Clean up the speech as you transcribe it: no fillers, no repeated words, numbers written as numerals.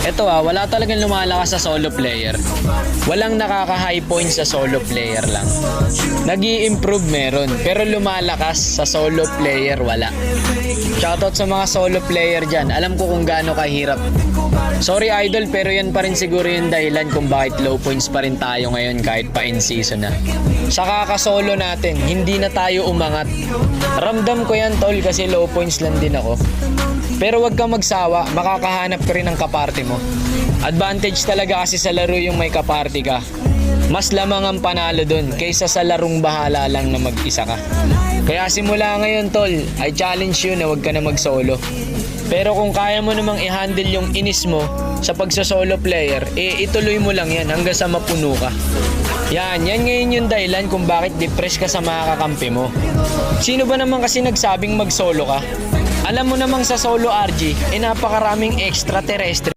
Eto wala talagang lumalakas sa solo player. Walang nakaka-high points sa solo player lang. Nag-i-improve meron, pero lumalakas sa solo player wala. Shoutout sa mga solo player dyan. Alam ko kung gaano kahirap. Sorry idol, pero yan pa rin siguro yung dahilan kung bakit low points pa rin tayo ngayon kahit pa in season na. Sa kakasolo natin, hindi na tayo umangat. Ramdam ko yan tol kasi low points lang din ako. Pero wag kang magsawa, makakahanap ka rin ng kaparty mo. Advantage talaga kasi sa laro yung may kaparty ka. Mas lamang ang panalo dun kaysa sa larong bahala lang na mag-isa ka. Kaya simula ngayon tol, I challenge you na wag ka na mag-solo. Pero kung kaya mo namang i-handle yung inis mo sa pagsa-solo player, ituloy mo lang yan hanggang sa mapuno ka. Yan ngayon yung dahilan kung bakit depressed ka sa mga kakampi mo. Sino ba naman kasi nagsabing mag-solo ka? Alam mo namang sa solo RG, napakaraming extraterrestre